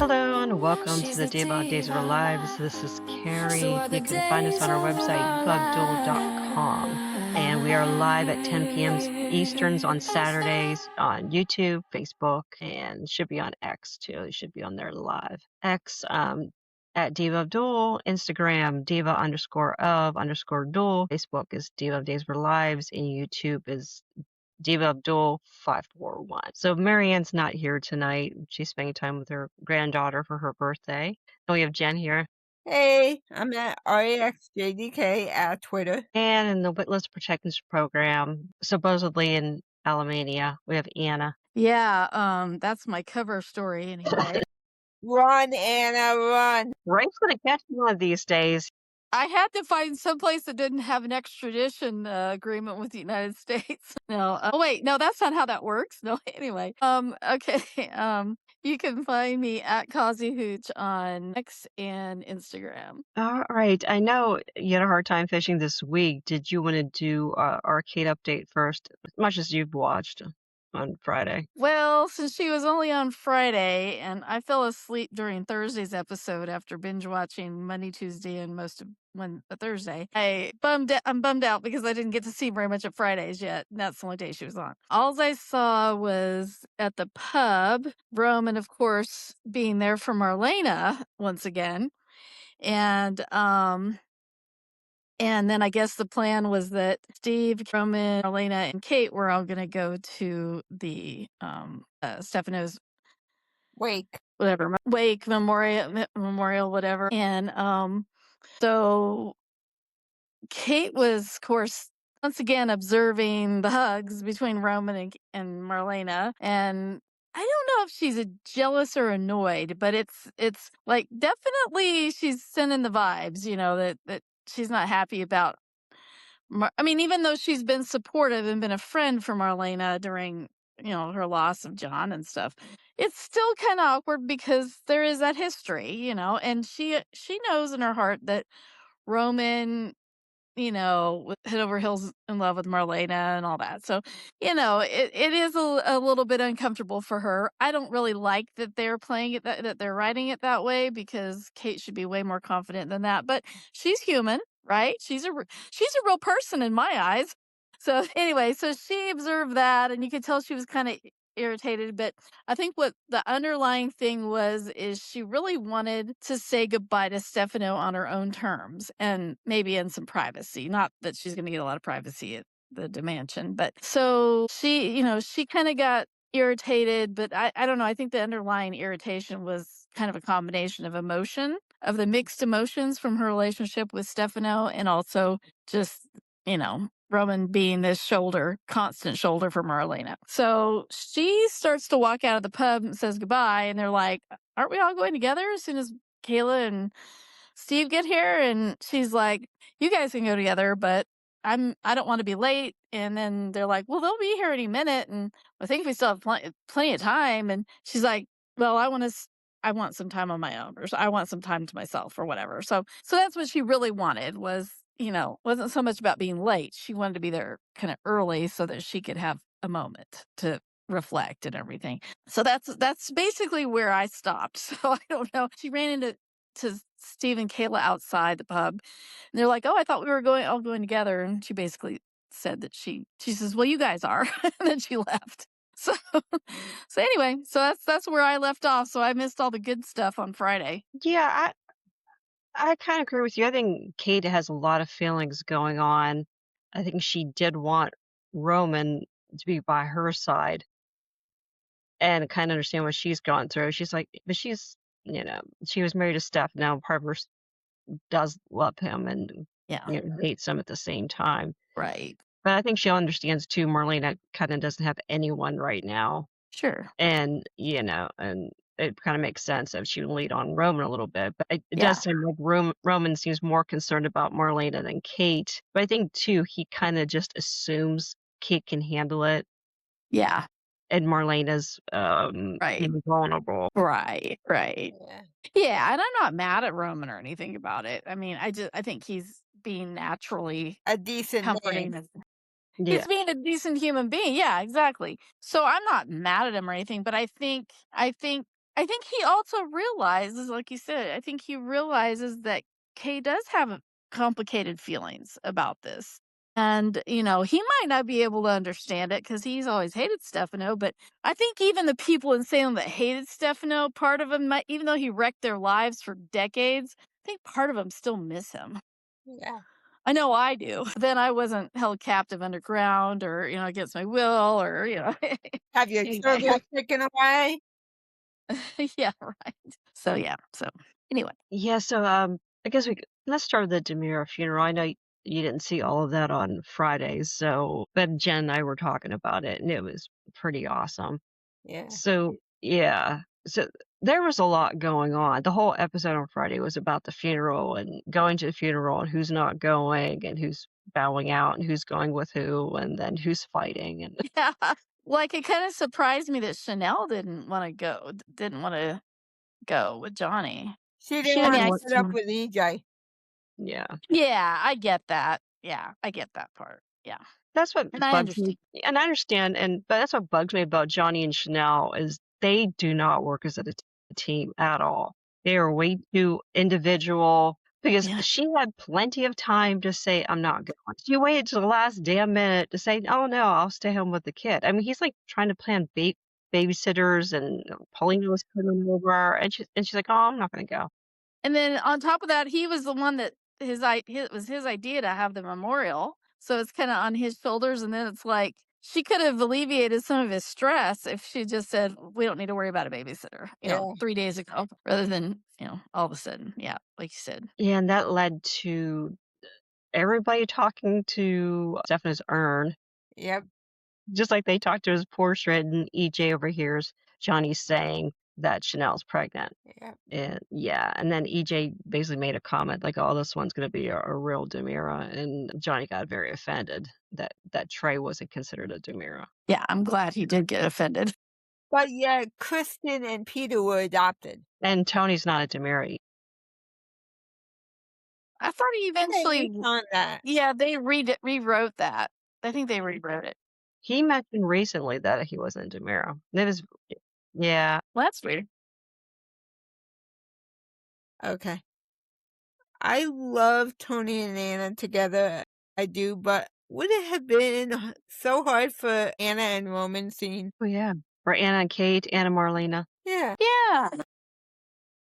Hello and welcome to the Diva of Days of Our Lives. This is Carrie. You can find us on our website, divaofdool.com. And we are live at 10 p.m. Easterns on Saturdays on YouTube, Facebook, and should be on X too. It should be on there live. X at Diva of Duel, Instagram, diva_of_duel. Facebook is Diva of Days of Our Lives, and YouTube is Diva of DOOL 541. So Marianne's not here tonight. She's spending time with her granddaughter for her birthday. And we have Jen here. Hey, I'm at REXJDK at Twitter. And in the Witness Protection Program, supposedly in Alamainia, we have Anna. Yeah, that's my cover story anyway. Run, Anna, run. Rafe's gonna catch you one of these days. I had to find someplace that didn't have an extradition agreement with the United States. No, oh wait, no, that's not how that works. No, anyway. Okay. You can find me at Kazi Hooch on X and Instagram. All right. I know you had a hard time fishing this week. Did you want to do arcade update first, as much as you've watched on Friday? Well, since she was only on Friday and I fell asleep during Thursday's episode after binge watching Monday, Tuesday, and most of Thursday, I'm bummed out because I didn't get to see very much of Fridays yet. And that's the only day she was on. All I saw was at the pub, Roman, of course, being there for Marlena once again. And then I guess the plan was that Steve, Roman, Marlena, and Kate were all going to go to the Stefano's Wake. wake memorial, whatever. And so Kate was, of course, once again observing the hugs between Roman and Marlena, and I don't know if she's jealous or annoyed, but it's like definitely she's sending the vibes, that she's not happy about. I mean, even though she's been supportive and been a friend for Marlena during, her loss of John and stuff, it's still kind of awkward because there is that history, and she knows in her heart that Roman, was head over heels in love with Marlena and all that. So, it is a little bit uncomfortable for her. I don't really like that they're playing it, that they're writing it that way, because Kate should be way more confident than that. But she's human, right? She's a real person in my eyes. So anyway, so she observed that, and you could tell she was kind of irritated, but I think what the underlying thing is she really wanted to say goodbye to Stefano on her own terms and maybe in some privacy. Not that she's going to get a lot of privacy at the Dimension, but so she kind of got irritated, but I don't know. I think the underlying irritation was kind of a combination of the mixed emotions from her relationship with Stefano, and also just, Roman being this constant shoulder for Marlena. So she starts to walk out of the pub and says goodbye, and they're like, aren't we all going together as soon as Kayla and Steve get here? And she's like, you guys can go together, but I don't want to be late. And then they're like, well, they'll be here any minute, and I think we still have plenty of time. And she's like, well, I want some time on my own, or I want some time to myself, or whatever. So that's what she really wanted, wasn't so much about being late. She wanted to be there kind of early so that she could have a moment to reflect and everything. So that's basically where I stopped. So I don't know. She ran into Steve and Kayla outside the pub, and they're like, "Oh, I thought we were all going together." And she basically said that she says, "Well, you guys are," and then she left. So anyway, so that's where I left off. So I missed all the good stuff on Friday. Yeah, I kind of agree with you. I think Kate has a lot of feelings going on. I think she did want Roman to be by her side and kind of understand what she's gone through. She's like, but she's, she was married to Steph. Now part of her does love him and Yeah. hates him at the same time. Right. But I think she understands too, Marlena kind of doesn't have anyone right now. Sure. And, and it kind of makes sense if she would lead on Roman a little bit. But it Yeah. does seem like Roman seems more concerned about Marlena than Kate. But I think, too, he kind of just assumes Kate can handle it. Yeah. And Marlena's Right. vulnerable. Right. Yeah. Yeah, and I'm not mad at Roman or anything about it. I mean, I think he's being naturally A decent man. comforting. Yeah. He's being a decent human being. Yeah, exactly. So I'm not mad at him or anything, but I think I think he also realizes, like you said, I think he realizes that Kay does have complicated feelings about this. And, he might not be able to understand it because he's always hated Stefano. But I think even the people in Salem that hated Stefano, part of them, even though he wrecked their lives for decades, I think part of them still miss him. Yeah. I know I do. Then I wasn't held captive underground or, against my will or, Have your anyway. children taken away? Yeah, right. So, yeah. So, anyway. Yeah, so I guess let's start with the DiMeras funeral. I know you didn't see all of that on Fridays, but Jen and I were talking about it, and it was pretty awesome. Yeah. So yeah, so there was a lot going on. The whole episode on Friday was about the funeral and going to the funeral and who's not going and who's bowing out and who's going with who and then who's fighting and Yeah. Like, it kind of surprised me that Chanel didn't want to go with Johnny. She she didn't I want mean, didn't to want put up to. with EJ. Yeah. yeah, I get that. Yeah, I get that part. Yeah. That's what And I bugs understand. me, and I understand, but that's what bugs me about Johnny and Chanel is they do not work as a team at all. They are way too individual because Yeah. she had plenty of time to say, "I'm not going." She waited to the last damn minute to say, "Oh no, I'll stay home with the kid." I mean, he's like trying to plan babysitters and Paulina was coming over, and she's like, "Oh, I'm not going to go." And then on top of that, he was the one that it was his idea to have the memorial. So it's kind of on his shoulders. And then it's like she could have alleviated some of his stress if she just said, "We don't need to worry about a babysitter," Yeah. 3 days ago, rather than, all of a sudden. Yeah, like you said. Yeah, and that led to everybody talking to Stefano's urn. Yep. Just like they talked to his portrait and EJ overhears Johnny saying that Chanel's pregnant. Yep. And then EJ basically made a comment like, "Oh, this one's going to be a real DiMeras," and Johnny got very offended that Trey wasn't considered a DiMeras. Yeah, I'm glad he did get offended. But yeah, Kristen and Peter were adopted. And Tony's not a DiMeras. I thought he eventually, on that. yeah, they rewrote that. I think they rewrote it. He mentioned recently that he wasn't a DiMeras. It was, yeah. Well, that's weird. Okay. I love Tony and Anna together. I do, but would it have been so hard for Anna and Roman scene? Oh, yeah. Or Anna and Kate, Anna Marlena, Yeah. Yeah,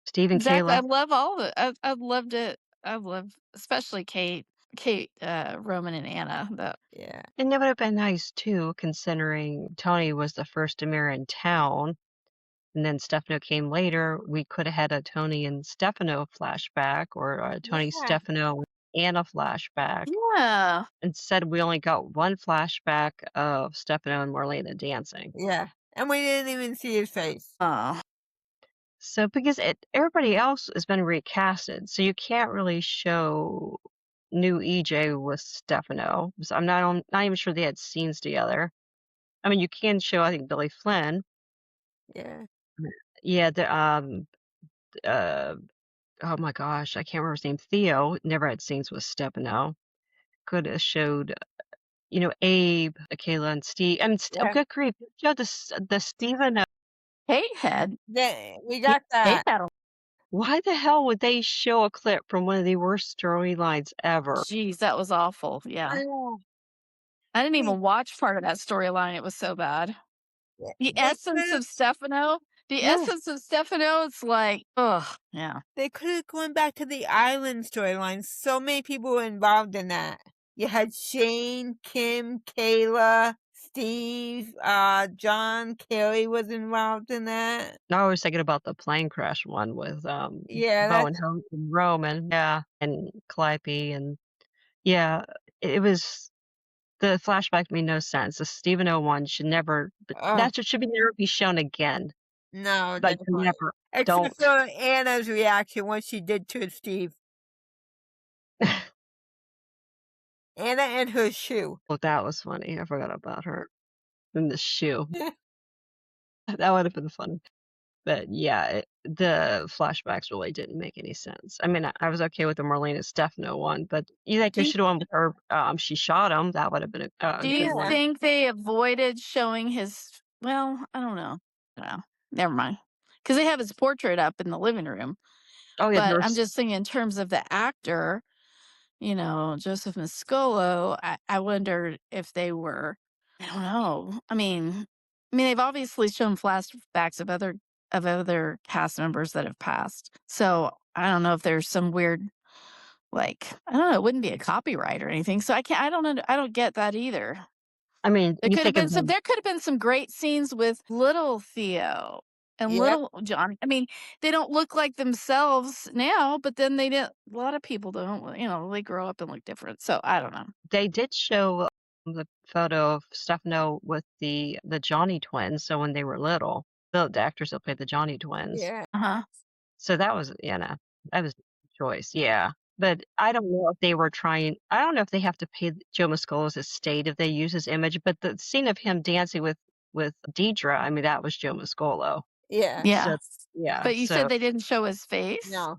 Steve and exactly. I Kayla. love all the. I've loved it. I've loved especially Kate, Roman, and Anna. Yeah. And it would have been nice too, considering Tony was the first DiMeras in town, and then Stefano came later. We could have had a Tony and Stefano flashback, or a Tony, Yeah. Stefano, Anna flashback. Yeah. Instead, we only got one flashback of Stefano and Marlena dancing. Yeah. And we didn't even see his face. Oh. So because everybody else has been recasted, so you can't really show new EJ with Stefano. So I'm not even sure they had scenes together. I mean, you can show, I think, Billy Flynn. Yeah. Yeah, oh my gosh, I can't remember his name. Theo never had scenes with Stefano. Could have showed, Abe, Kayla, and Steve. And Yeah. good grief, showed the Steven. Kate had. We got Kate that. had. Why the hell would they show a clip from one of the worst storylines ever? Jeez, that was awful. Yeah. I know. I didn't even watch part of that storyline. It was so bad. Yeah. The They essence could've- of Stefano. The Yeah. essence of Stefano. It's like, ugh, yeah. They could have gone back to the island storyline. So many people were involved in that. You had Shane, Kim, Kayla, Steve, John, Carrie was involved in that. I was thinking about the plane crash one with Yeah, Bo and Hope and Roman, yeah, and Calliope, and yeah, it was the flashback made no sense. The Stephen O one should never, that should never be shown again. No, Like definitely. never. Except Don't. for Anna's reaction when she did to Steve. Anna and her shoe. Well, that was funny. I forgot about her and the shoe. That would have been funny. But yeah, the flashbacks really didn't make any sense. I mean, I was okay with the Marlena Stefano one, but you think they should have won with her. She shot him. That would have been a Do good you one. think they avoided showing his? Well, I don't know. No, never mind. because they have his portrait up in the living room. Oh yeah, But I'm there's. just saying in terms of the actor, Joseph Mascolo, I wonder if they were, I don't know. I mean, they've obviously shown flashbacks of other cast members that have passed. So I don't know if there's some weird, like, I don't know, it wouldn't be a copyright or anything. So I don't get that either. I mean, There you could have think been of some him. there could have been some great scenes with little Theo and Yep. little John. I mean, they don't look like themselves now, but then they didn't a lot of people don't, they grow up and look different. So I don't know. They did show the photo of Stefano with the Johnny twins. So when they were little, the actors that played the Johnny twins. Yeah. Uh-huh. So that was, that was a choice. Yeah. But I don't know if they were trying. I don't know if they have to pay Joe Mascolo's estate if they use his image. But the scene of him dancing with Deidre, I mean, that was Joe Mascolo. Yeah. Yeah. So yeah. But you So said they didn't show his face? No.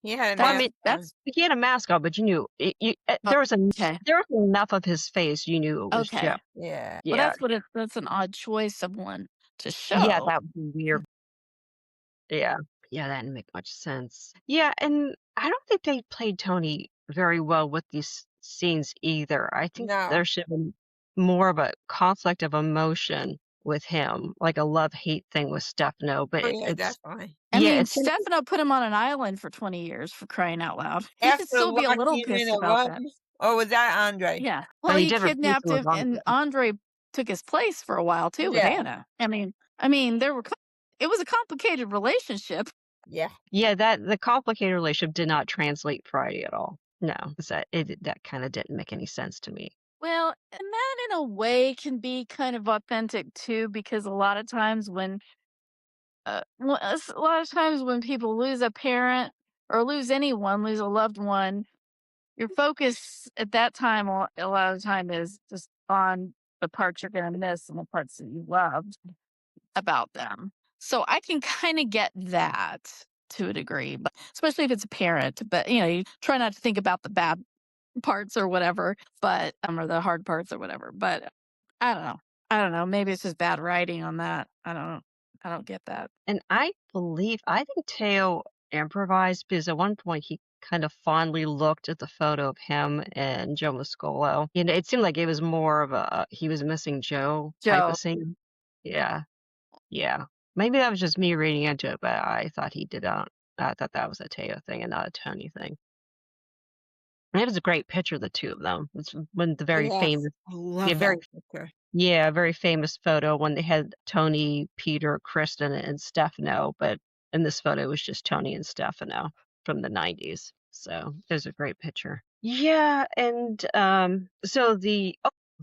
He had a well, I mask mean, on. That's he had a mask on, but you knew okay. there was enough of his face. You knew it was Okay. Joe. Yeah. Well, Yeah. that's an odd choice of one to Yeah, show. that would be weird. Yeah. Yeah, that didn't make much sense. Yeah, and I don't think they played Tony very well with these scenes either. I think No. there should have been more of a conflict of emotion with him, like a love-hate thing with Stefano, but Oh, yeah, it's definitely. I yeah, mean, it's Stefano put him on an island for 20 years for crying out loud. He should After still be a little locking him in pissed a about that. room, or was that Andre? Yeah. but Well, he he did replace kidnapped him with him, and Andre took his place for a while too with Yeah. Anna. I mean, it was a complicated relationship. Yeah. Yeah, that the complicated relationship did not translate Friday at all. No, that kind of didn't make any sense to me. Well, and that in a way can be kind of authentic too, because a lot of times when people lose a parent or lose anyone, lose a loved one, your focus at that time a lot of the time is just on the parts you're going to miss and the parts that you loved about them. So I can kind of get that to a degree, but especially if it's a parent. But you try not to think about the bad parts or whatever, but or the hard parts or whatever. But I don't know. I don't know. Maybe it's just bad writing on that. I don't know. I don't get that. And I think Teo improvised because at one point he kind of fondly looked at the photo of him and Joe Mascolo. It seemed like it was more of a he was missing Joe type Joe. of scene. Yeah. Yeah. Maybe that was just me reading into it, but I thought he did not. I thought that was a Teo thing and not a Tony thing. And it was a great picture of the two of them. It's one of the very Yes. famous, I love very that picture. yeah, very famous photo when they had Tony, Peter, Kristen, and Stefano, but in this photo it was just Tony and Stefano from the 90s. So it was a great picture. Yeah, and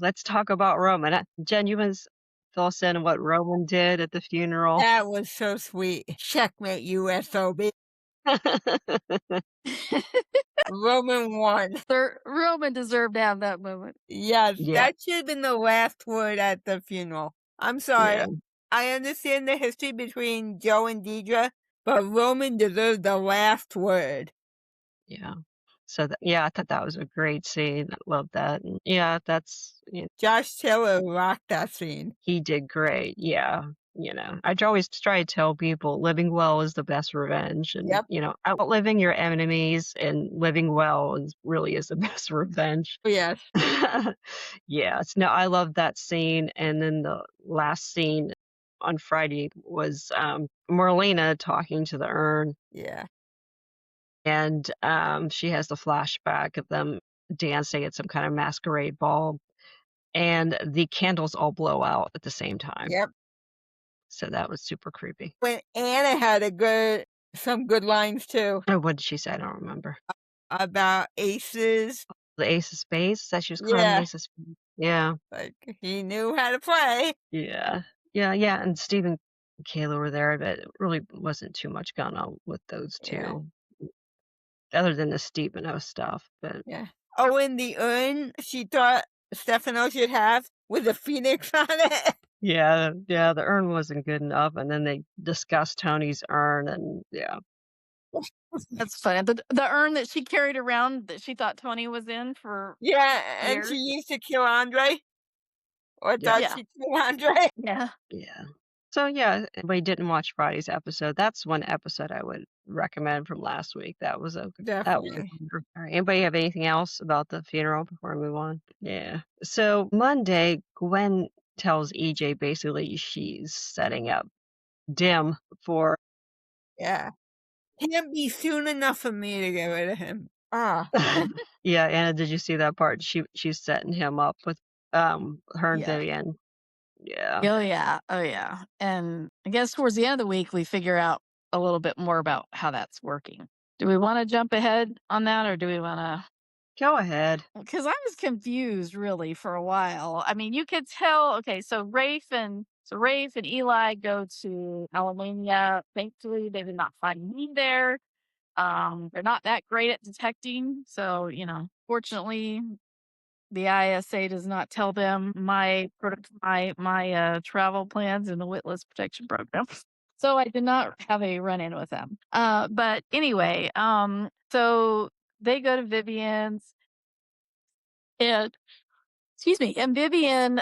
let's talk about Roman. Jen, you want to fill us in on what Roman did at the funeral? That was so sweet. Checkmate, USOB. Roman won. Roman deserved to have that moment. Yes, Yeah. that should have been the last word at the funeral. I'm sorry. Yeah. I understand the history between Joe and Deidre, but Roman deserved the last word. Yeah. So I thought that was a great scene. I love that. And that's Josh Taylor rocked that scene. he did great. Yeah. I always try to tell people living well is the best revenge. And, Yep. outliving your enemies and living well really is the best revenge. Yes. Yes. No, I love that scene. And then the last scene on Friday was Marlena talking to the urn. Yeah. And she has the flashback of them dancing at some kind of masquerade ball. And the candles all blow out at the same time. Yep. So that was super creepy. When Anna had some good lines too. Oh, what did she say? I don't remember. About aces. The Ace of Spades? That she was calling Yeah. the Ace of Spades? Yeah. Like he knew how to play. Yeah. Yeah, yeah. And Steve and Kayla were there, but it really wasn't too much going on with those two. Yeah. Other than the Stefano stuff. But yeah. Oh, and the urn she thought Stefano should have with a phoenix on it. Yeah, the urn wasn't good enough, and then they discussed Tony's urn, and yeah. That's funny. The urn that she carried around that she thought Tony was in for Yeah, and years. she used to kill Andre. Or thought Yeah. she killed Andre. Yeah. Yeah. So yeah, if anybody didn't watch Friday's episode, that's one episode I would recommend from last week. That was a Definitely. wonder. All right, anybody have anything else about the funeral before we move on? Yeah. So Monday, Gwen tells EJ basically she's setting up Dim for Yeah. Can't be soon enough for me to get rid of him. Ah. yeah, Anna, did you see that part? She's setting him up with her and Yeah. Vivian. Yeah. Oh yeah. Oh yeah. And I guess towards the end of the week we figure out a little bit more about how that's working. Do we want to jump ahead on that, or do we want to? Go ahead. Because I was confused really for a while. I mean, you could tell. Okay, so Rafe and Eli go to Alamainia. Thankfully, they did not find me there. They're not that great at detecting, so fortunately, the ISA does not tell them my travel plans in the Witness Protection Program. So I did not have a run-in with them. But anyway, so they go to Vivian's, and excuse me, and Vivian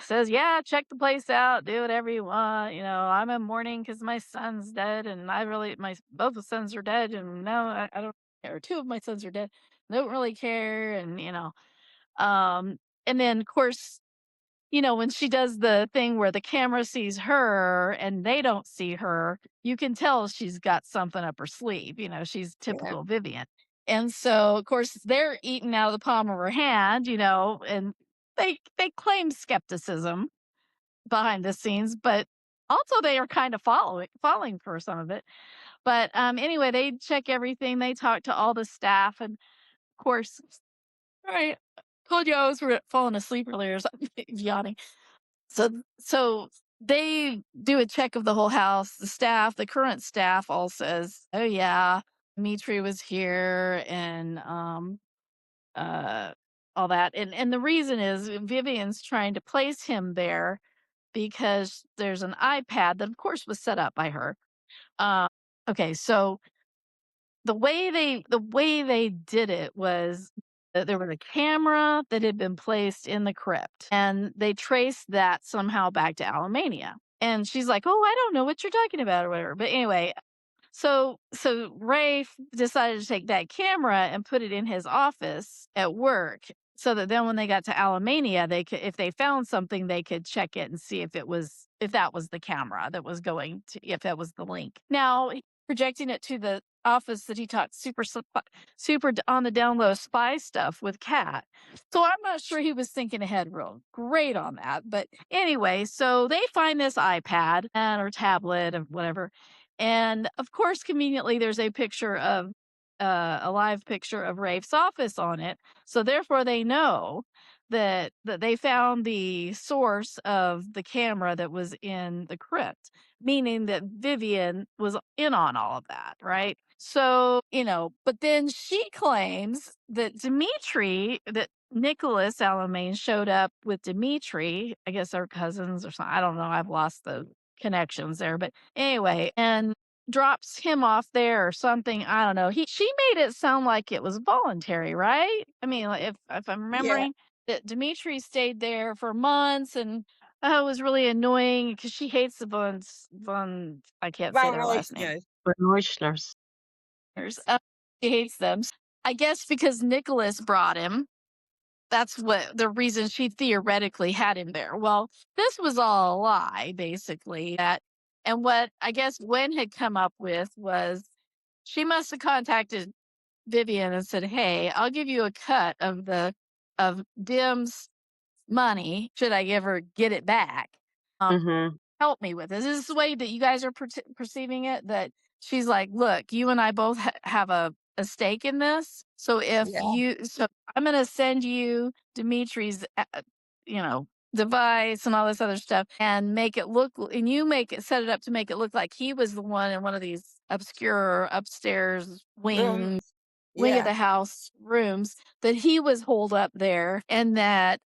says, "Yeah, check the place out, do whatever you want. I'm in mourning because my son's dead, and my both the sons are dead, and no, I don't care. Two of my sons are dead. I don't really care, and um, and then of course." When she does the thing where the camera sees her and they don't see her, you can tell she's got something up her sleeve. She's Yeah. typical Vivian. And so, of course, they're eating out of the palm of her hand, and they claim skepticism behind the scenes, but also they are kind of falling for some of it. But anyway, they check everything. They talk to all the staff, and of course, all right, told you I was falling asleep earlier, so yawning. So they do a check of the whole house. The current staff all says, "Oh yeah, Dimitri was here," and uh all that. And the reason is Vivian's trying to place him there because there's an iPad that of course was set up by her. Uh, okay, so the way they did it was that there was a camera that had been placed in the crypt, and they traced that somehow back to Alamainia. And she's like, "Oh, I don't know what you're talking about," or whatever. But anyway, so Rafe decided to take that camera and put it in his office at work, so that then when they got to Alamainia, they could, if they found something, they could check it and see if that was the camera that was going to, if that was the link. Now, projecting it to the office that he taught super on the down low spy stuff with Kat. So I'm not sure he was thinking ahead real great on that. But anyway, so they find this iPad or tablet or whatever. And of course, conveniently, there's a picture of a live picture of Rafe's office on it. So therefore, they know that they found the source of the camera that was in the crypt, meaning that Vivian was in on all of that, right? So, but then she claims that Nicholas Alamain showed up with Dimitri, I guess they're cousins or something. I don't know. I've lost the connections there. But anyway, and drops him off there or something. I don't know. She made it sound like it was voluntary, right? I mean, like, if I'm Yeah. remembering that Dimitri stayed there for months, and it was really annoying because she hates the Von. I can't say their last name. Listeners. She hates them. I guess because Nicholas brought him. That's what the reason she theoretically had him there. Well, this was all a lie, basically. And what I guess Gwen had come up with was she must have contacted Vivian and said, "Hey, I'll give you a cut of Dim's money. Should I ever get it back? Mm-hmm. Help me with this." Is this the way that you guys are perceiving it? That she's like, "Look, you and I both have a stake in this. So Yeah. I'm going to send you Dimitri's, device and all this other stuff, and make it look, and you set it up to make it look like he was the one in one of these obscure upstairs wing Rooms. of Yeah. the house rooms, that he was holed up there, and that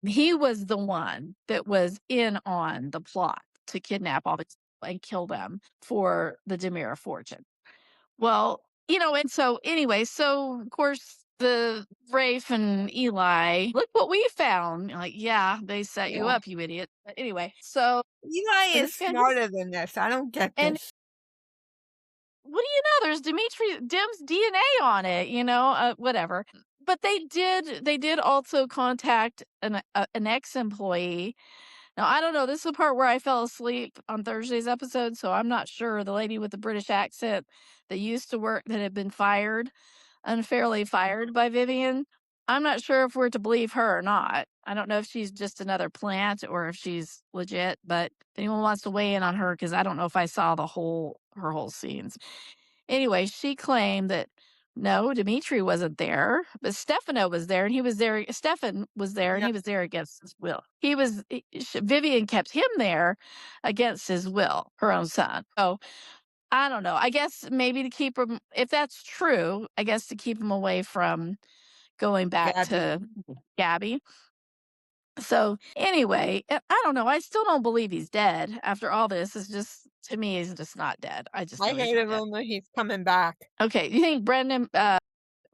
he was the one that was in on the plot to kidnap all these people and kill them for the DiMeras fortune." Well, and so anyway, so of course the Rafe and Eli, look what we found. Like, yeah, they set you Yeah. up, you idiot. But anyway, so Eli is this guy, smarter than this. I don't get and this. what do you know? There's Dim's DNA on it, whatever. But they did also contact an ex-employee. Now, I don't know. This is the part where I fell asleep on Thursday's episode, so I'm not sure. The lady with the British accent that used to work, that had been unfairly fired by Vivian. I'm not sure if we're to believe her or not. I don't know if she's just another plant or if she's legit, but if anyone wants to weigh in on her, because I don't know if I saw her whole scenes. Anyway, she claimed that no, Dimitri wasn't there, but Stefano was there, and he was there. Stefan was there, and Yeah. he was there against his will. Vivian kept him there against his will, her own son. So I don't know. I guess maybe to keep him, if that's true, I guess to keep him away from going back Gabi. to Gabi. So anyway, I don't know. I still don't believe he's dead after all this. It's just, to me, he's just not dead. I just I know he's heard a not dead. rumor he's coming back. Okay, you think Brendan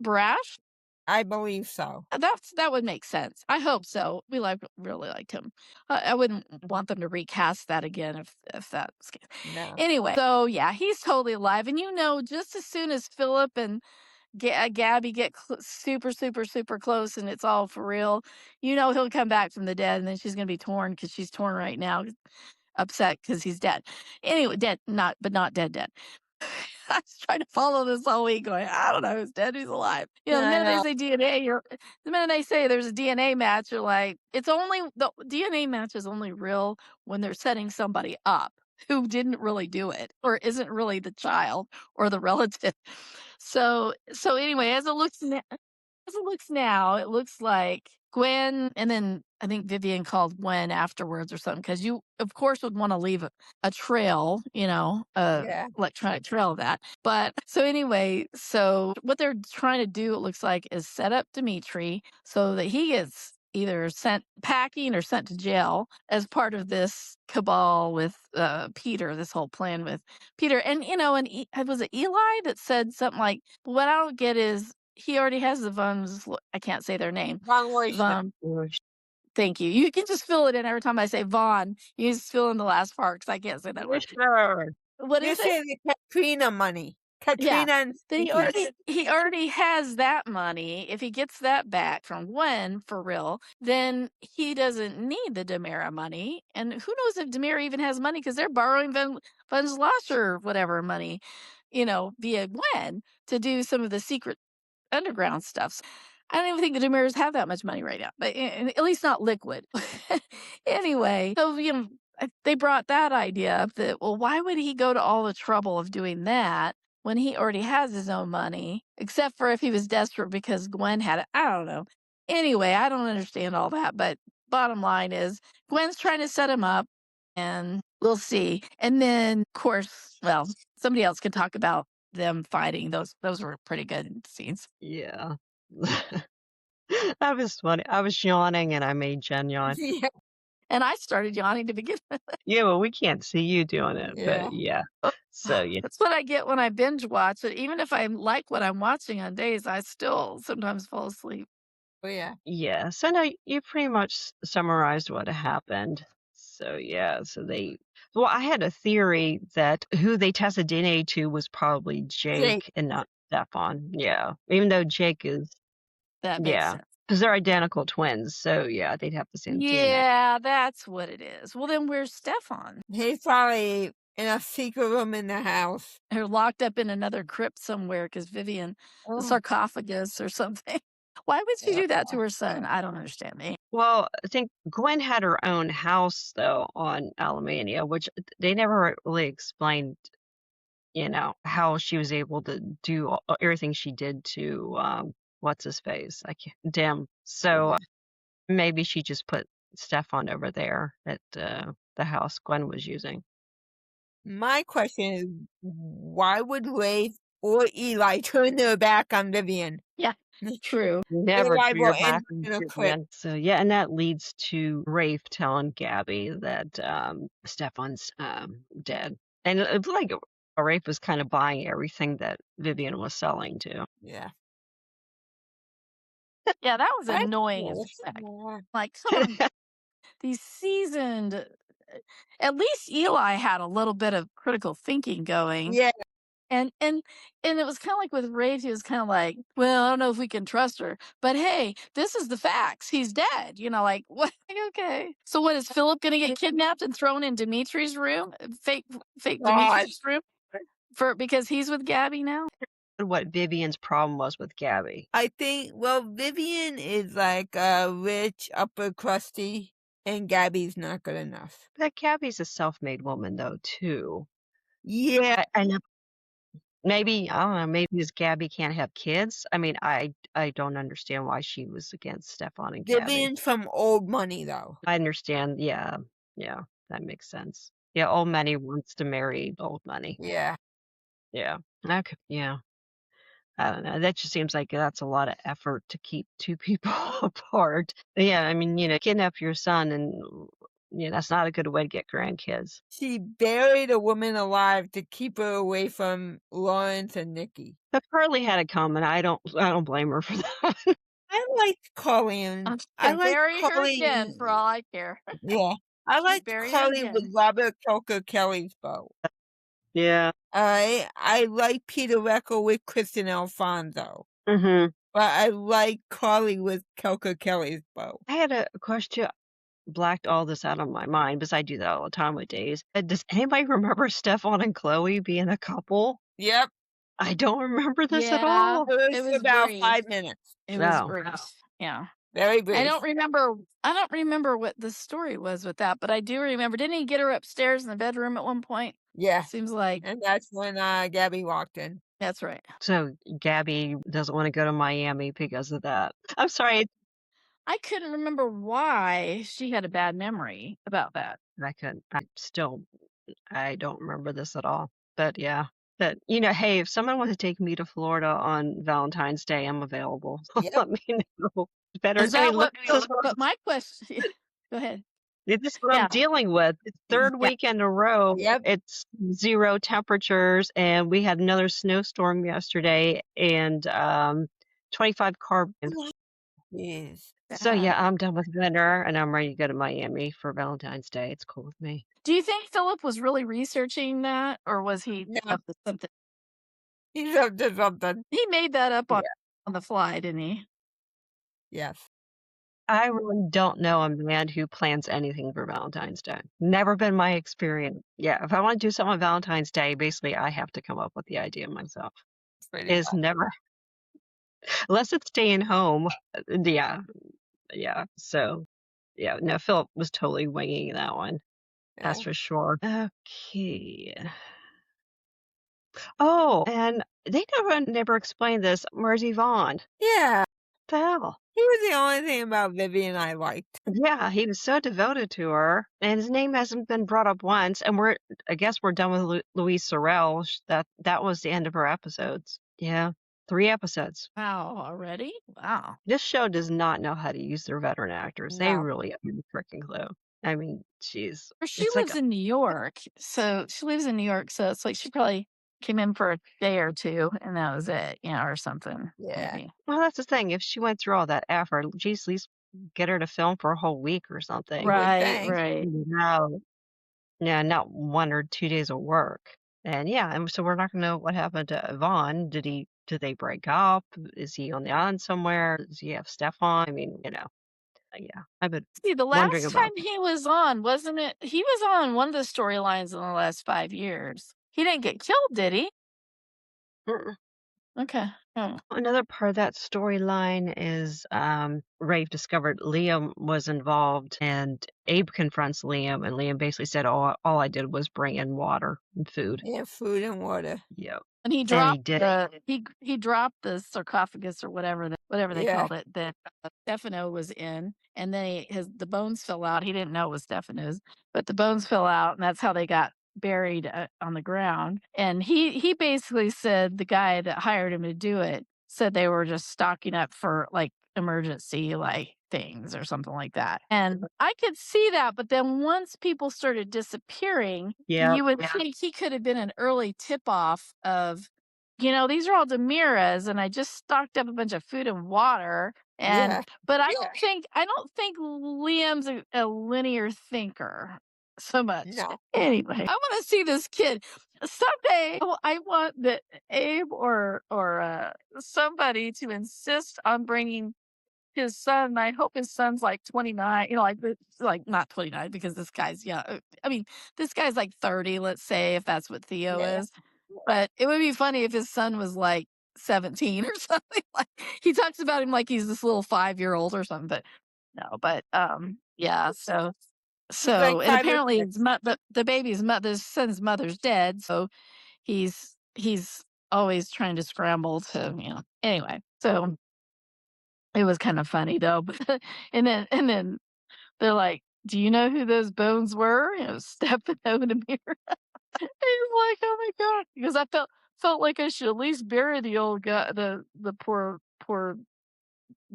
Barash? I believe so. That would make sense. I hope so. Really liked him. I wouldn't want them to recast that again if that's No. anyway. So yeah, he's totally alive, and just as soon as Philip and Gabi get super super super close, and it's all for real, he'll come back from the dead, and then she's gonna be torn because she's torn right now, upset because he's dead. Anyway, dead, not dead. I was trying to follow this all week going, I don't know who's dead, who's alive. The minute they say DNA, the minute they say there's a DNA match, you're like, the DNA match is only real when they're setting somebody up who didn't really do it or isn't really the child or the relative. So anyway, as it looks now, it looks like Gwen, and then I think Vivian called Gwen afterwards or something, because you, of course, would want to leave a trail, Yeah. electronic trail of that. But so anyway, so what they're trying to do, it looks like, is set up Dimitri so that he gets either sent packing or sent to jail as part of this cabal with Peter, this whole plan with Peter. And, was it Eli that said something like, what I don't get is, he already has the Vons. I can't say their name. Von. Thank you. You can just fill it in every time I say Vaughn. You just fill in the last part because I can't say that word. What is This it? is the Katrina money. Katrina and Then Steve. he already has that money. If he gets that back from Gwen for real, then he doesn't need the DiMeras money. And who knows if DiMeras even has money, because they're borrowing Van or whatever money, via Gwen to do some of the secret underground stuff. I don't even think the DiMeras have that much money right now, but at least not liquid. Anyway, so they brought that idea up that, well, why would he go to all the trouble of doing that when he already has his own money, except for if he was desperate because Gwen had it. I don't know. Anyway, I don't understand all that, but bottom line is Gwen's trying to set him up, and we'll see. And then, of course, well, somebody else can talk about them fighting. Those were pretty good scenes. Yeah. That was funny. I was yawning and I made Jen yawn. Yeah. And I started yawning to begin with. Yeah, well, we can't see you doing it, but yeah. So yeah. That's what I get when I binge watch it. Even if I like what I'm watching on days, I still sometimes fall asleep. Oh, yeah. Yeah. So no, you pretty much summarized what happened. So yeah, well, I had a theory that who they tested DNA to was probably Jake and not Stefan. Yeah. Even though Jake is, That makes sense. because they're identical twins. So yeah, they'd have the same DNA. Yeah, that's what it is. Well, then where's Stefan? He's probably in a secret room in the house. Or locked up in another crypt somewhere because Vivian, the sarcophagus or something. Why would she do that to her son? I don't understand me. Well, I think Gwen had her own house, though, on Alamainia, which they never really explained, how she was able to do everything she did to, what's his face? I can't, Dim. So maybe she just put Stefan over there at the house Gwen was using. My question is, why would Rafe or Eli turn their back on Vivian? Yeah, true. Never Eli turn your will back end on in a Vivian. clip. So yeah, and that leads to Rafe telling Gabi that Stefan's dead. And it looked like Rafe was kind of buying everything that Vivian was selling too. Yeah. Yeah, that was I annoying as wish- heck. yeah. Like, come on, these seasoned. At least Eli had a little bit of critical thinking going. Yeah, And it was kinda like with Rafe, he was kinda like, "Well, I don't know if we can trust her, but hey, this is the facts. He's dead." You know, like, "What? Okay. So what, is Philip gonna get kidnapped and thrown in Dimitri's room? Fake God. Dimitri's room? Because he's with Gabi now?" What Vivian's problem was with Gabi. I think, well, Vivian is like rich, upper crusty, and Gabby's not good enough. But Gabi's a self-made woman, though, too. Yeah, I know. Maybe, I don't know, maybe as Gabi can't have kids. I mean, I don't understand why she was against Stefan and Gabi. Vivian's from old money, though. I understand. Yeah, that makes sense. Yeah, old money wants to marry old money. Yeah. Yeah. Okay. Yeah. I don't know. That just seems like that's a lot of effort to keep two people apart. Yeah, I mean, kidnap your son and that's not a good way to get grandkids. She buried a woman alive to keep her away from Lawrence and Nikki. But Carly had it coming. I don't blame her for that. I liked Colleen. She I can like bury her Colleen. again for all I care. Yeah. I like bury her Carly again. with Robert Coker Kelly's bow. Yeah. I like Peter Reckle with Kristen Alfonso. Mm-hmm. But I like Carly with Coker Kelly's bow. I had a question. Blacked all this out of my mind because I do that all the time with days. Does anybody remember Stefan and Chloe being a couple? Yep. I don't remember this at Yeah, all. It was about brief. 5 minutes. It was Oh. brief. Yeah. Very brief. I don't remember what the story was with that, but I do remember. Didn't he get her upstairs in the bedroom at one point? Yeah. Seems like And that's when Gabby walked in. that's right. So Gabi doesn't want to go to Miami because of that. I'm sorry. I couldn't remember why she had a bad memory about that. I don't remember this at all. But yeah. But hey, if someone wants to take me to Florida on Valentine's Day, I'm available. Yep. Let me know. Better. Is that but my question? Go ahead. This is what I'm dealing with. It's third weekend in a row. Yep. It's 0 temperatures, and we had another snowstorm yesterday, and 25 car. Yes. So yeah, I'm done with winter, and I'm ready to go to Miami for Valentine's Day. It's cool with me. Do you think Philip was really researching that, or was he up to something? He's up to something. He made that up on the fly, didn't he? Yes. I really don't know a man who plans anything for Valentine's Day. Never been my experience. Yeah, if I want to do something on Valentine's Day, basically I have to come up with the idea myself. It's never, unless it's staying home. Yeah. So, yeah, no, Philip was totally winging that one. Yeah. That's for sure. Okay. Oh, and they never explained this. Where's Yvonne? Yeah. What the hell? He was the only thing about Vivian I liked. Yeah, he was so devoted to her, and his name hasn't been brought up once. And I guess we're done with Louise Sorel. That was the end of her episodes. Yeah, 3 episodes. Wow, already? Wow. This show does not know how to use their veteran actors. They No. really have no freaking clue. I mean, jeez. She lives in New York, so it's like she probably came in for a day or two, and that was it, or something. Yeah. Maybe. Well, that's the thing. If she went through all that effort, geez, at least get her to film for a whole week or something. Right. No, not 1 or 2 days of work. And so we're not gonna know what happened to Yvonne. Did they break up? Is he on the island somewhere? Does he have Stefan? I mean, I've been See, the wondering last about time he was on, wasn't it? He was on one of the storylines in the last 5 years. He didn't get killed, did he? Mm-mm. Okay. Another part of that storyline is Rafe discovered Liam was involved, and Abe confronts Liam, and Liam basically said, "Oh, all I did was bring in water and food." Yeah, food and water. Yep. And he dropped he he dropped the sarcophagus or whatever they Yeah. called it that Stefano was in, and then the bones fell out. He didn't know it was Stefano's, but the bones fell out, and that's how they got buried on the ground. And he basically said the guy that hired him to do it said they were just stocking up for like emergency things or something like that. And I could see that, but then once people started disappearing, you would think he could have been an early tip off of these are all DiMeras, and I just stocked up a bunch of food and water. Yeah. But I don't think Liam's a linear thinker so much. No. Anyway, I want to see this kid someday. I want that Abe or somebody to insist on bringing his son. I hope his son's like 29. Like not 29 because this guy's young. I mean, this guy's like 30. Let's say if that's what Theo Yeah. is. But it would be funny if his son was like 17 or something. Like he talks about him like he's this little 5-year-old or something. But no, but yeah. So like and 5 or apparently 6. the baby's mother, son's mother's dead. So he's always trying to scramble to anyway. So it was kind of funny though. But and then they're like, "Do you know who those bones were?" Stefano and Amir. He's like, "Oh my god," because I felt like I should at least bury the old guy, the poor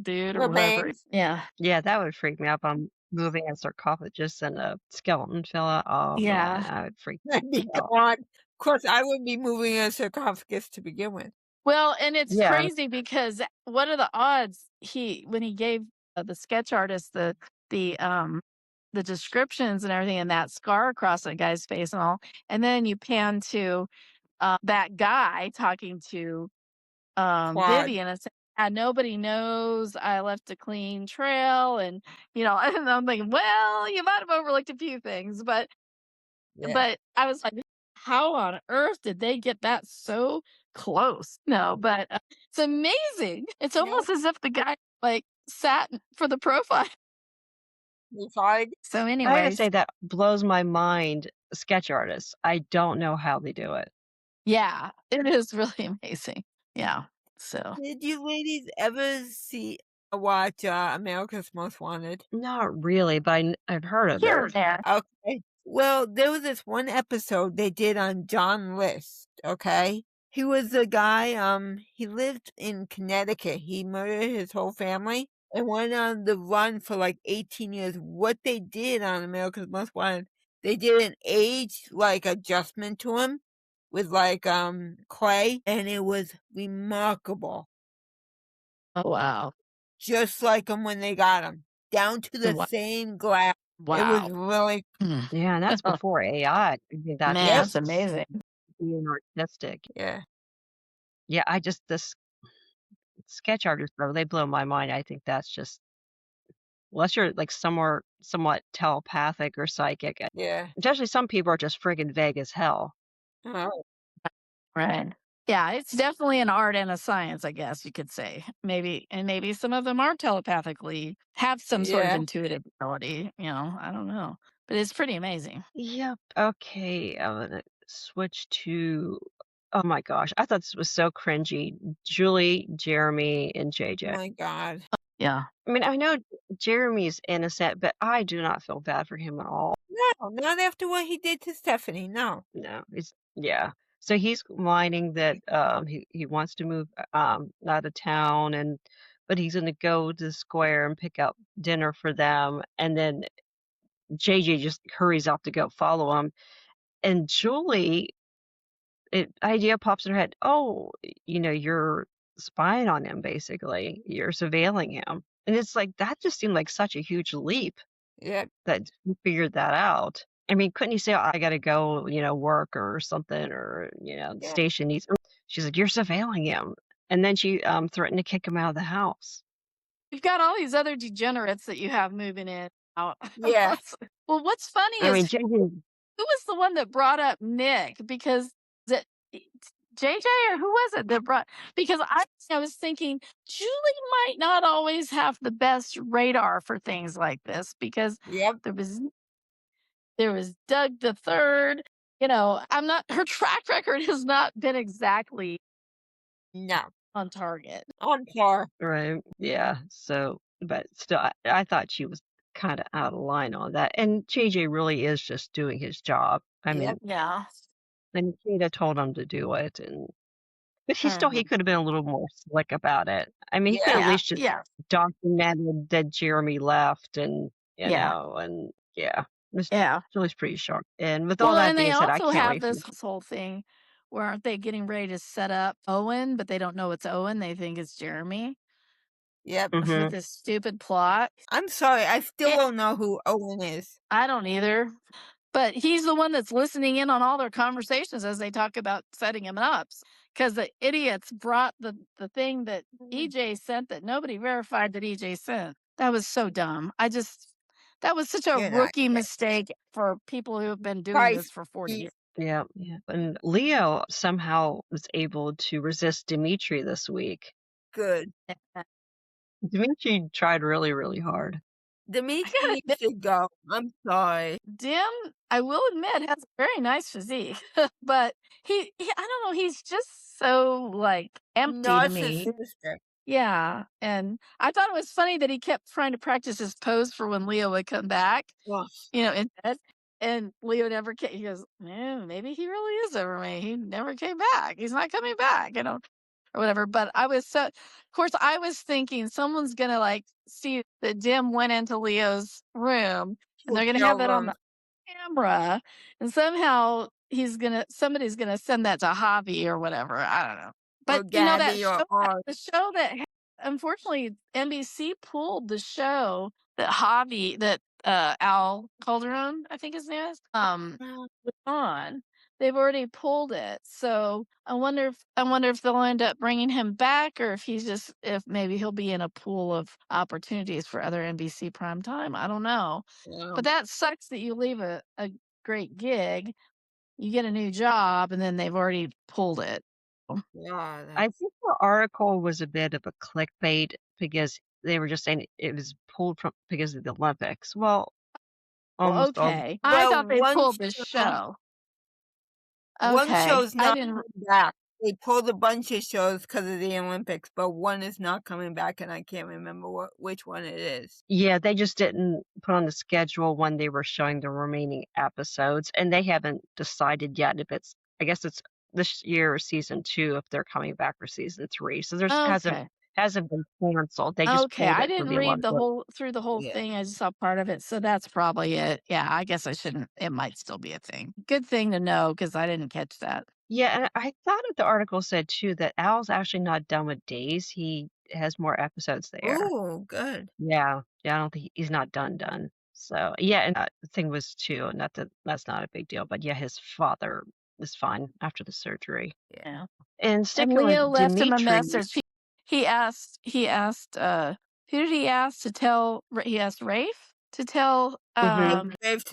dude or whatever. Remains. Yeah, Yeah, that would freak me out. I'm moving a sarcophagus and a skeleton fella. Oh man, yeah. I would freak I'd be out. gone. Of course, I wouldn't be moving a sarcophagus to begin with. Well, and it's Yeah, crazy because what are the odds when he gave the sketch artist the descriptions and everything and that scar across that guy's face and all, and then you pan to that guy talking to Claude. Vivian and saying, "Yeah, nobody knows I left a clean trail," and and I'm thinking, well, you might have overlooked a few things, but Yeah. I was like, how on earth did they get that so close? No, but it's amazing. It's Yeah. almost as if the guy like sat for the profile. You tried? So, I gotta anyways, say that blows my mind. Sketch artists, I don't know how they do it. yeah, it is really amazing. Yeah. So, Did you ladies ever watch America's Most Wanted? Not really, but I've heard of here it. and there. Okay. Well, there was this one episode they did on John List, okay? He was a guy, he lived in Connecticut. He murdered his whole family and went on the run for like 18 years. What they did on America's Most Wanted, they did an age adjustment to him with clay, and it was remarkable. Oh, wow. Just like him when they got him, down to the Wa- same glass. It was Wow. really Yeah, and that's before AI. I mean, that's Man, Yep. that's amazing. being artistic. yeah. Yeah, this sketch artists though, they blow my mind. I think that's just unless you're like somewhat telepathic or psychic. Yeah. Especially some people are just friggin' vague as hell. Oh, Right. Yeah, it's definitely an art and a science, I guess you could say. Maybe some of them are telepathically have some sort of yeah. intuitive ability, I don't know. But it's pretty amazing. Yep. Okay, I'm gonna switch to. Oh my gosh, I thought this was so cringy. Julie, Jeremy, and Oh JJ. my God. Yeah. I mean, I know Jeremy's innocent, but I do not feel bad for him at all. No, not after what he did to Stephanie. No. No, yeah. So he's whining that he wants to move out of town but he's gonna go to the square and pick up dinner for them, and then JJ just hurries off to go follow him, and Julie, idea pops in her head. Oh, you're spying on him, basically. You're surveilling him, and it's like that just seemed like such a huge leap Yeah. that you figured that out. I mean, couldn't you say, "Oh, I gotta go, work or something, or the Yeah. station needs." She's like, "You're surveilling him," and then she threatened to kick him out of the house. You've got all these other degenerates that you have moving in out. Yeah. Well, what's funny I mean, is who was the one that brought up Nick? Because that JJ or who was it that brought? Because I was thinking Julie might not always have the best radar for things like this because Yep. there was Doug the Third. Her track record has not been exactly No. on target. On par. right, yeah. So, but still, I thought she was kind of out of line on that, and JJ really is just doing his job. I mean, Yep. Yeah. and Kita told him to do it, but he could have been a little more slick about it. I mean, he could at least just documented that Jeremy left, and and yeah, Yeah. Julie's pretty sharp. And with all that and they being said, I also can't have wait for this whole thing where aren't they getting ready to set up Owen, but they don't know it's Owen. They think it's Jeremy Yep. with this stupid plot. I'm sorry, I still Eh. don't know who Owen is. I don't either. But he's the one that's listening in on all their conversations as they talk about setting him up. Because the idiots brought the thing that EJ sent that nobody verified that EJ sent. That was so dumb. That was such a You're not rookie mistake for people who have been doing Price. this for 40 years. Yeah. And Leo somehow was able to resist Dimitri this week. Good. Dimitri tried really, really hard. Dimitri needs to go. I'm sorry. Dim, I will admit, has a very nice physique, but he I don't know, he's just so like empty to me. Narcissistic. Yeah, and I thought it was funny that he kept trying to practice his pose for when Leo would come back, Ugh. you know, in bed, and Leo never came. He goes, maybe he really is over me. He never came back. He's not coming back, or whatever. But of course, I was thinking someone's gonna like see that Dim went into Leo's room, and they're gonna have that on the camera, and somehow somebody's gonna send that to Javi or whatever. I don't know. But Or Gabi the show that unfortunately NBC pulled the show that Al Calderon, I think his name is, was on. They've already pulled it. So I wonder if they'll end up bringing him back, or if maybe he'll be in a pool of opportunities for other NBC primetime. I don't know. But that sucks that you leave a great gig, you get a new job, and then they've already pulled it. Yeah, I think the article was a bit of a clickbait because they were just saying it was pulled from because of the Olympics. Well, almost all. Okay. I thought they pulled the show. One Okay. show's I not didn't. coming back. They pulled a bunch of shows because of the Olympics, but one is not coming back, and I can't remember which one it is. Yeah, they just didn't put on the schedule when they were showing the remaining episodes, and they haven't decided yet if it's. I guess it's this year or season 2 if they're coming back for season 3. So there's hasn't been canceled. They just pulled I it didn't for the read Olympics. through the whole thing. I just saw part of it, so that's probably it. Yeah, I guess I shouldn't. It might still be a thing. Good thing to know because I didn't catch that. Yeah, and I thought the article said too that Al's actually not done with Days. He has more episodes there. Oh, good. Yeah, I don't think he's not done. So yeah, and the thing was too, not that that's not a big deal, but yeah, his father is fine after the surgery. Yeah. And sticking Leo with left him a Dimitri, message. He asked who did he ask to tell? He asked Rafe to tell Rafe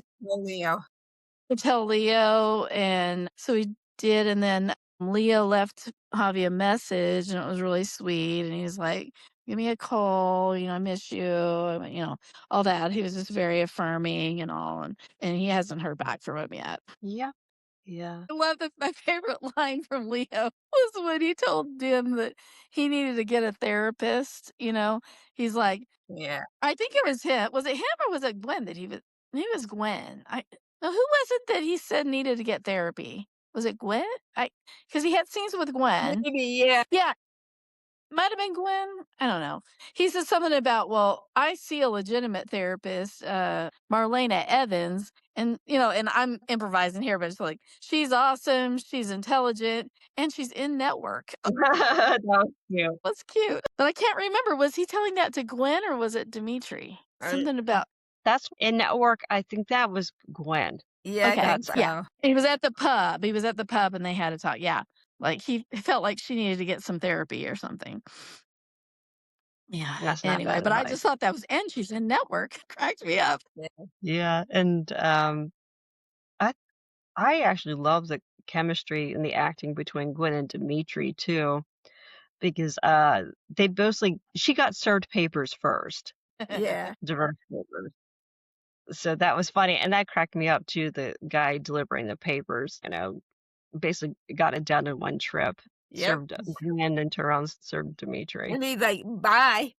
to tell Leo. And so he did, and then Leo left Javi a message, and it was really sweet, and he's like, give me a call, I miss you, all that. He was just very affirming and all, and he hasn't heard back from him yet. yeah. I love my favorite line from Leo was when he told Dim that he needed to get a therapist. He's like, Yeah. I think it was him. Was it him or was it Gwen that he was Gwen. Now, who was it that he said needed to get therapy? Was it Gwen? Because he had scenes with Gwen. Maybe, yeah. Yeah. Might have been Gwen. I don't know. He said something about, well, I see a legitimate therapist, Marlena Evans, and and I'm improvising here, but it's like she's awesome, she's intelligent, and she's in network. That was cute. That's cute. But I can't remember. Was he telling that to Gwen or was it Dimitri? Something about that's in network. I think that was Gwen. Yeah, okay. I thought so. Yeah. He was at the pub and they had to talk. Yeah. Like he felt like she needed to get some therapy or something. Yeah. That's not anyway, bad but I advice. just thought that was, and she's in network. Cracked me up. Yeah, and I actually love the chemistry and the acting between Gwen and Dimitri too, because she got served papers first, Yeah. divorce papers. So that was funny, and that cracked me up too. The guy delivering the papers, basically got it done in one trip. Yep. Served Gwen and Tyrone served Dimitri. And he's like, bye.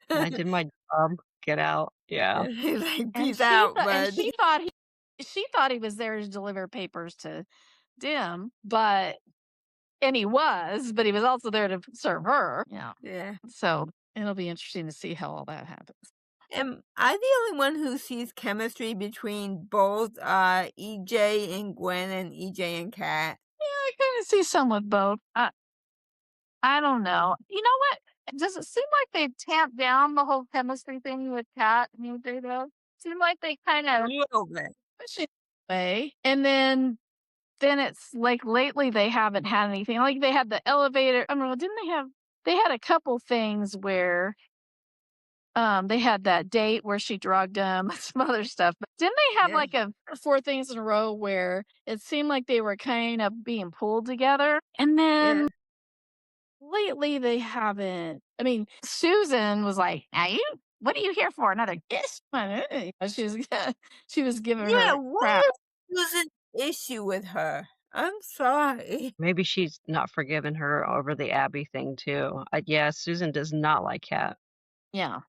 I did my job. Get out. Yeah. And he's like, And peace out, bud. And she thought he was there to deliver papers to Dim, and he was, but he was also there to serve her. Yeah. Yeah. So it'll be interesting to see how all that happens. Am I the only one who sees chemistry between both EJ and Gwen and EJ and Kat? I kind of see some with both. I don't know. You know what? Does it seem like they tamped down the whole chemistry thing with Kat and EJ though? Seemed like they kind A of little bit. push it away, and then it's like lately they haven't had anything. Like they had the elevator. I don't know. Didn't they have? They had a couple things where they had that date where she drugged him, some other stuff. But didn't they have Yeah. like a 4 things in a row where it seemed like they were kind of being pulled together? And then Yeah. lately they haven't. I mean, Susan was like, "Now you, what are you here for? Another dish?" She was she was giving Yeah, her crap. what is an issue with her? I'm sorry. Maybe she's not forgiven her over the Abby thing too. Yeah, Susan does not like Kat. Yeah.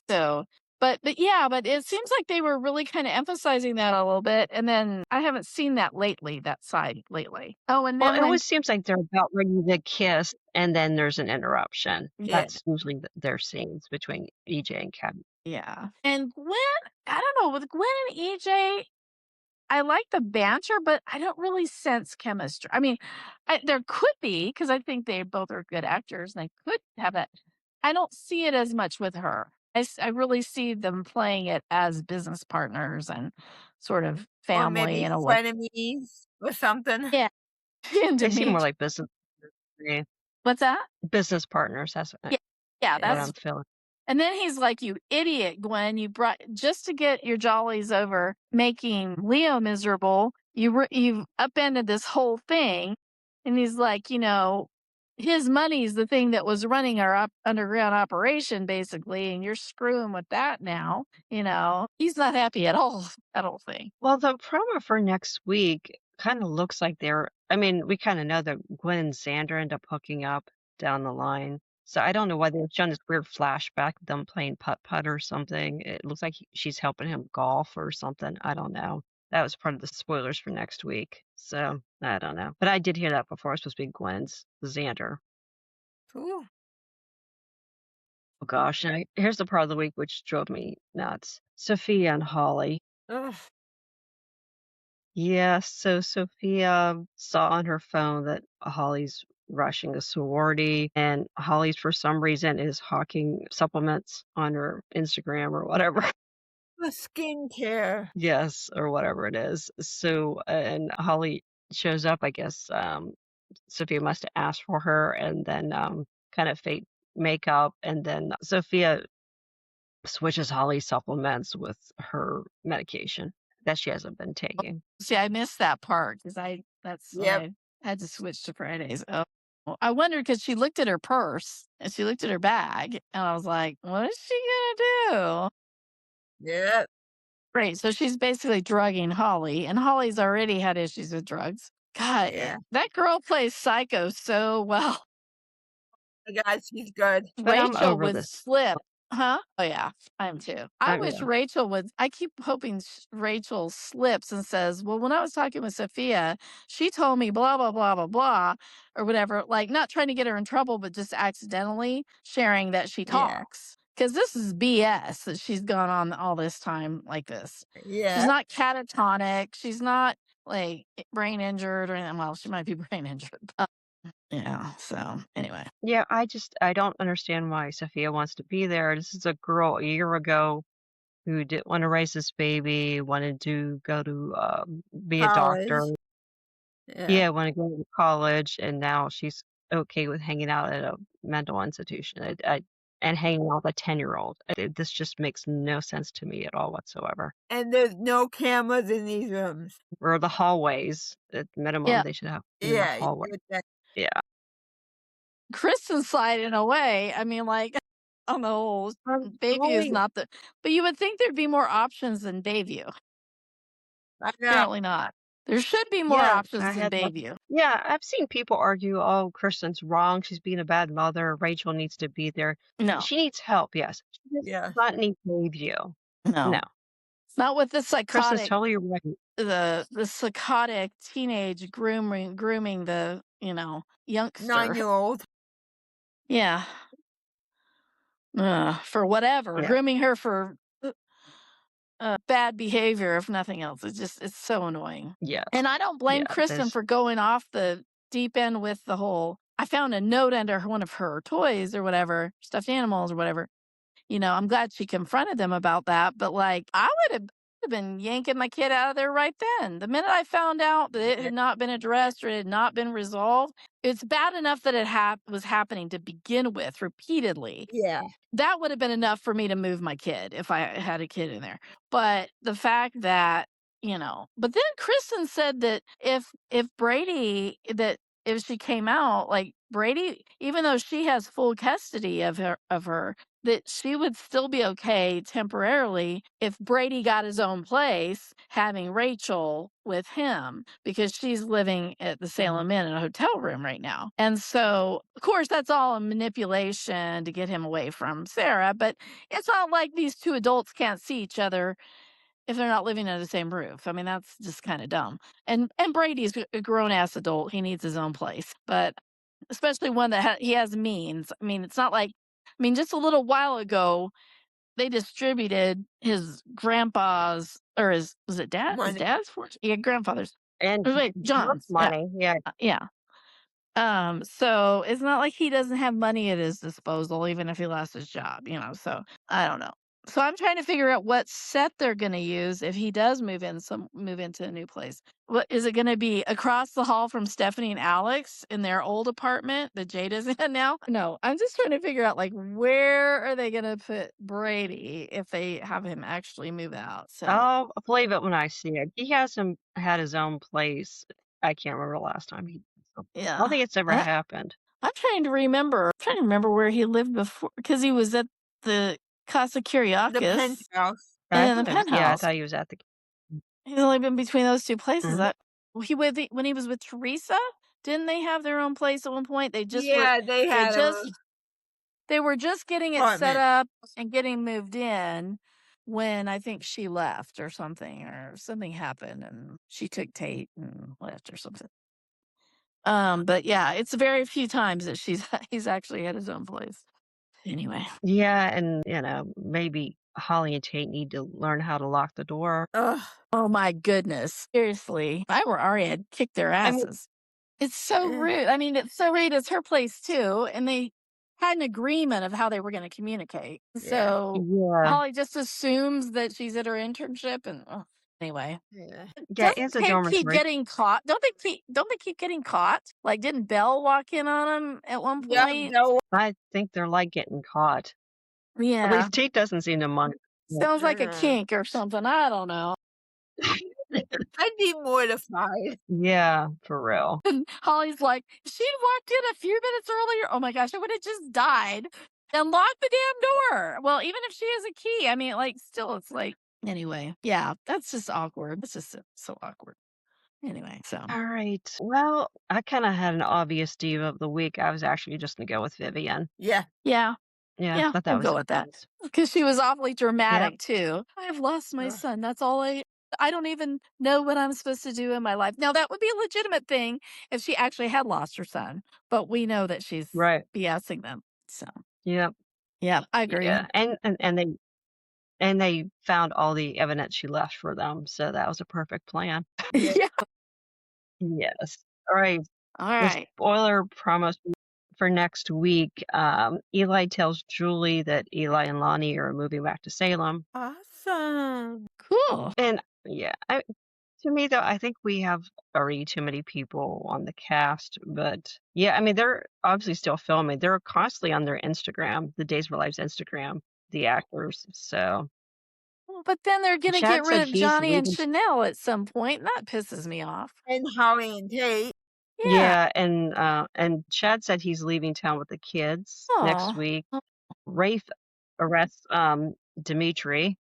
So, but yeah, but it seems like they were really kind of emphasizing that a little bit, and then I haven't seen that lately. That side lately. Oh, and Well, then it when always seems like they're about ready to kiss, and then there's an interruption. Yeah. That's usually their scenes between EJ and Kat. yeah, and Gwen, I don't know with Gwen and EJ. I like the banter, but I don't really sense chemistry. I mean, there could be because I think they both are good actors and they could have it. I don't see it as much with her. I really see them playing it as business partners and sort of Or family maybe in a way. frenemies or something. Yeah, and They seem more Dimitri. like business to me. What's that? Business partners. That's Yeah, yeah, what Yeah. that's. I'm feeling. And then he's like, "You idiot, Gwen! You brought just to get your jollies over making Leo miserable. You've upended this whole thing." And he's like, his money's the thing that was running our underground operation, basically, and you're screwing with that now. He's not happy at all. That whole thing. Well, the promo for next week kind of looks like I mean, we kind of know that Gwen and Sandra end up hooking up down the line. So I don't know why they've shown this weird flashback of them playing putt-putt or something. It looks like she's helping him golf or something. I don't know. That was part of the spoilers for next week. So I don't know. But I did hear that before. It's supposed to be Gwen's Xander. Cool. Oh gosh. And here's the part of the week which drove me nuts. Sophia and Holly. Ugh. Yeah, so Sophia saw on her phone that Holly's rushing a sorority, and Holly's for some reason is hawking supplements on her Instagram or whatever. The skincare. Yes, or whatever it is. So, and Holly shows up, I guess. Sophia must have asked for her, and then kind of fake makeup, and then Sophia switches Holly's supplements with her medication that she hasn't been taking. See, I missed that part because that's when Yep. I had to switch to Fridays. Oh, I wondered because she looked at her purse and she looked at her bag, and I was like, "What is she gonna do?" Yep. Right. So she's basically drugging Holly, and Holly's already had issues with drugs. God, Yeah. that girl plays psycho so well. My God, she's good. But I'm Rachel over would this. slip. Huh? Oh, yeah. I am too. I wish Yeah. Rachel would. I keep hoping Rachel slips and says, "Well, when I was talking with Sophia, she told me blah, blah, blah, blah, blah," or whatever. Like, not trying to get her in trouble, but just accidentally sharing that she Yeah. talks. Because this is BS that she's gone on all this time like this. She's Yeah. not catatonic. She's not like brain injured or anything. Well, she might be brain injured. But, yeah. So, anyway. Yeah, I don't understand why Sophia wants to be there. This is a girl a year ago who didn't want to raise this baby, wanted to go to be a doctor. College. Yeah. Yeah, want to go to college, and now she's okay with hanging out at a mental institution and hanging out with a 10-year-old. This just makes no sense to me at all whatsoever. And there's no cameras in these rooms. Or the hallways, at minimum, Yeah. they should have in the Yeah. hallway. Yeah. Kristen sliding away. I mean, like, on the whole, Bayview is not the. But you would think there'd be more options than Bayview. I know. Apparently not. There should be more Yeah, options than Bayview. Yeah, I've seen people argue, oh, Kristen's wrong. She's being a bad mother. Rachel needs to be there. No, She needs help, yes. She does Yeah. not need Bayview. no, No. not with the Kristen's psychotic, totally right. the psychotic teenage grooming the youngster. 9-year-old. Yeah. for whatever, Yeah. grooming her for bad behavior, if nothing else. It's so annoying. Yes. And I don't blame Yeah. Kristen for going off the deep end with the whole. I found a note under one of her toys or whatever, stuffed animals or whatever. I'm glad she confronted them about that. But like, I would have been yanking my kid out of there right then. The minute I found out that it had not been addressed or it had not been resolved, it's bad enough that it was happening to begin with repeatedly. Yeah. That would have been enough for me to move my kid if I had a kid in there. But the fact that, but then Kristen said that if Brady, that if she came out, like Brady, even though she has full custody of her, that she would still be okay temporarily if Brady got his own place, having Rachel with him, because she's living at the Salem Inn in a hotel room right now. And so, of course, that's all a manipulation to get him away from Sarah, but it's not like these two adults can't see each other if they're not living under the same roof. I mean, that's just kind of dumb. And Brady's a grown ass adult. He needs his own place, but especially one that he has means. I mean, it's not like, just a little while ago, they distributed his grandpa's, or was it dad? His Money. dad's fortune? Yeah, grandfather's. And Wait, John's. money. Yeah. Yeah. So it's not like he doesn't have money at his disposal, even if he lost his job, so I don't know. So I'm trying to figure out what set they're going to use if he does move into a new place. What is it going to be, across the hall from Stephanie and Alex in their old apartment that Jade is in now? No, I'm just trying to figure out, like, where are they going to put Brady if they have him actually move out? So I'll believe it when I see it. He hasn't had his own place. I can't remember the last time I yeah, don't think it's ever happened. I'm trying to remember. Where he lived before, because he was at the Casa The Kyriakis penthouse. and then the Yeah, I penthouse. thought he was at the. He's only been between those two places. Mhm. When he was with Teresa, didn't they have their own place at one point? They just Yeah, they had they were just getting it set apartment. up and getting moved in when I think she left or something happened and she took Tate and left or something. But yeah, it's very few times that he's actually had his own place. Anyway. Yeah, and maybe Holly and Tate need to learn how to lock the door. Ugh. Oh my goodness. Seriously. If I were Ari, I'd kick their I mean, asses. It's so rude. I mean, it's so rude. It's her place too. And they had an agreement of how they were going to communicate. Yeah. So yeah, Holly just assumes that she's at her internship and anyway. Yeah. Doesn't it's a Kate keep dormitory. getting caught? Don't they keep getting caught? Like, didn't Belle walk in on him at one Yeah, point? I think they're like getting caught. At Yeah. least Tate doesn't seem to mind. Sounds like a kink or something. I don't know. I'd be mortified. Yeah, for real. And Holly's like, she walked in a few minutes earlier. Oh my gosh, I would have just died and locked the damn door. Well, even if she has a key, I mean, like, still, it's like, anyway, yeah, that's just awkward. It's just so awkward. Anyway, so. All right. Well, I kind of had an obvious diva of the week. I was actually just going to go with Vivian. Yeah. Yeah. Yeah, Yeah, thought that we'll was go with that. Because she was awfully dramatic too. I've lost my son. That's all I don't even know what I'm supposed to do in my life. Now, that would be a legitimate thing if she actually had lost her son, but we know that she's Right. BSing them. So, Yeah. yeah, I agree. Yeah. And they found all the evidence she left for them, so that was a perfect plan. Yeah. Yeah. Yes. All right. All The right. spoiler promo for next week. Eli tells Julie that Eli and Lonnie are moving back to Salem. Awesome. Cool. And yeah, to me though, I think we have already too many people on the cast. But yeah, I mean, they're obviously still filming. They're constantly on their Instagram, the Days of Our Lives Instagram, the actors. So Well, but then they're going to Chad get rid said of he's Johnny and leaving. Chanel at some point. And that pisses me off. And Holly and Tate. Yeah. Yeah, and Chad said he's leaving town with the kids next Aw. week. Rafe arrests Dimitri,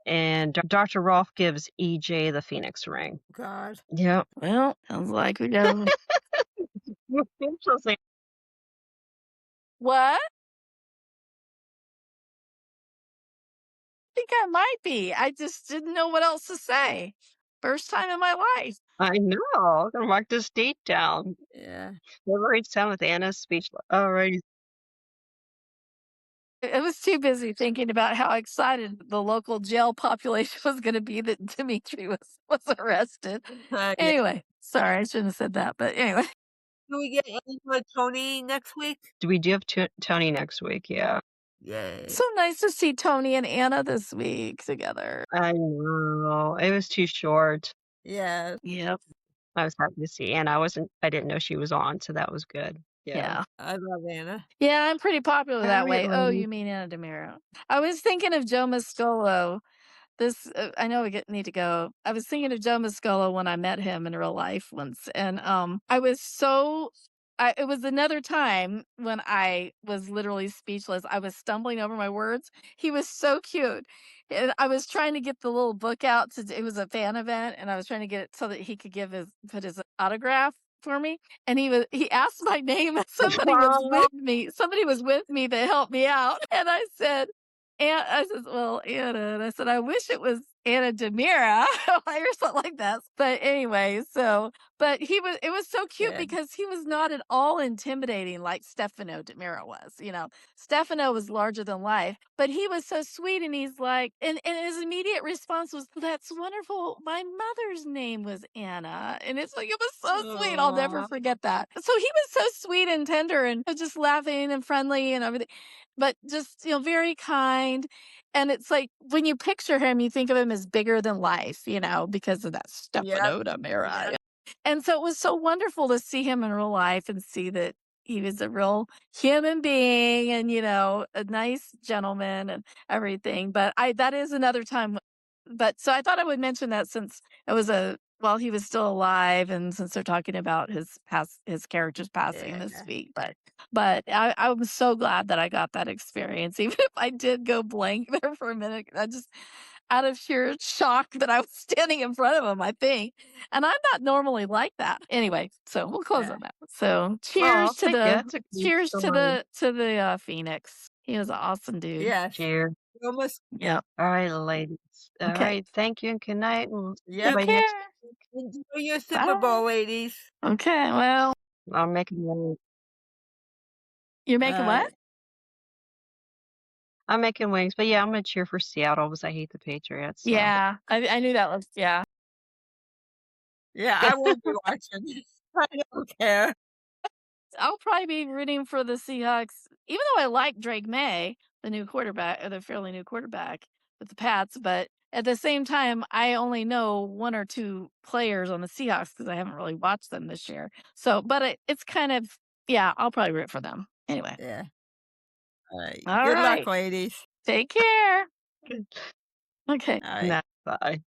and Dr. Rolf gives EJ the Phoenix ring. God. Yep. Well, sounds like we go. What? I think I might be. I just didn't know what else to say. First time in my life. I know. Gonna mark this date down. Yeah. February 7th, Anna's speech. All right. I was too busy thinking about how excited the local jail population was gonna be that Dimitri was arrested. Yeah. Anyway, sorry, I shouldn't have said that, but anyway. Do we get any for Tony next week? We do have Tony next week, yeah. Yay. So nice to see Tony and Anna this week together. I know. It was too short. Yeah. Yep. I was happy to see Anna. I didn't know she was on, so that was good. Yeah. I love Anna. Yeah, I'm pretty popular that Alright, way. Oh, ladies. you mean Anna DiMeras. I was thinking of Joe Mascolo. This I know need to go. I was thinking of Joe Mascolo when I met him in real life once, and I was so. It was another time when I was literally speechless. I was stumbling over my words. He was so cute. And I was trying to get the little book out it was a fan event, and I was trying to get it so that he could put his autograph for me. And he asked my name, and somebody was with me. Somebody was with me that helped me out. And I said, well, Anna, and I said, I wish it was Anna DiMeras or something like that. But anyway, but it was so cute because he was not at all intimidating like Stefano DiMeras was, Stefano was larger than life, but he was so sweet, and he's like, and his immediate response was, that's wonderful. My mother's name was Anna. And it's like, it was so sweet. I'll never forget that. So he was so sweet and tender and just laughing and friendly and everything, but just, very kind. And it's like, when you picture him, you think of him as bigger than life, because of that Stefano DiMeras. And so it was so wonderful to see him in real life and see that he was a real human being and, a nice gentleman and everything. But that is another time. But so I thought I would mention that since it was while he was still alive, and since they're talking about his character's passing this week. But I was so glad that I got that experience, even if I did go blank there for a minute. I just out of sheer shock that I was standing in front of him, I think. And I'm not normally like that. Anyway, so we'll close on that. So cheers to that's a good story. the Phoenix. He was an awesome dude. Yes. Cheers. Almost. Yep. All right, ladies. All Okay. right, thank you and good night. We'll see Yeah. everybody next week. Enjoy your Super Bowl, ladies. Okay, well. I'm making wings. You're making what? I'm making wings, but yeah, I'm gonna cheer for Seattle because I hate the Patriots. So. Yeah, I knew that was, yeah. Yeah, I won't be watching. I don't care. I'll probably be rooting for the Seahawks, even though I like Drake May, the new quarterback, or the fairly new quarterback with the Pats. But at the same time, I only know one or two players on the Seahawks because I haven't really watched them this year. So, but it's kind of, yeah, I'll probably root for them anyway. Yeah. All right. All Good right. luck, ladies. Take care. Okay. All right. Bye.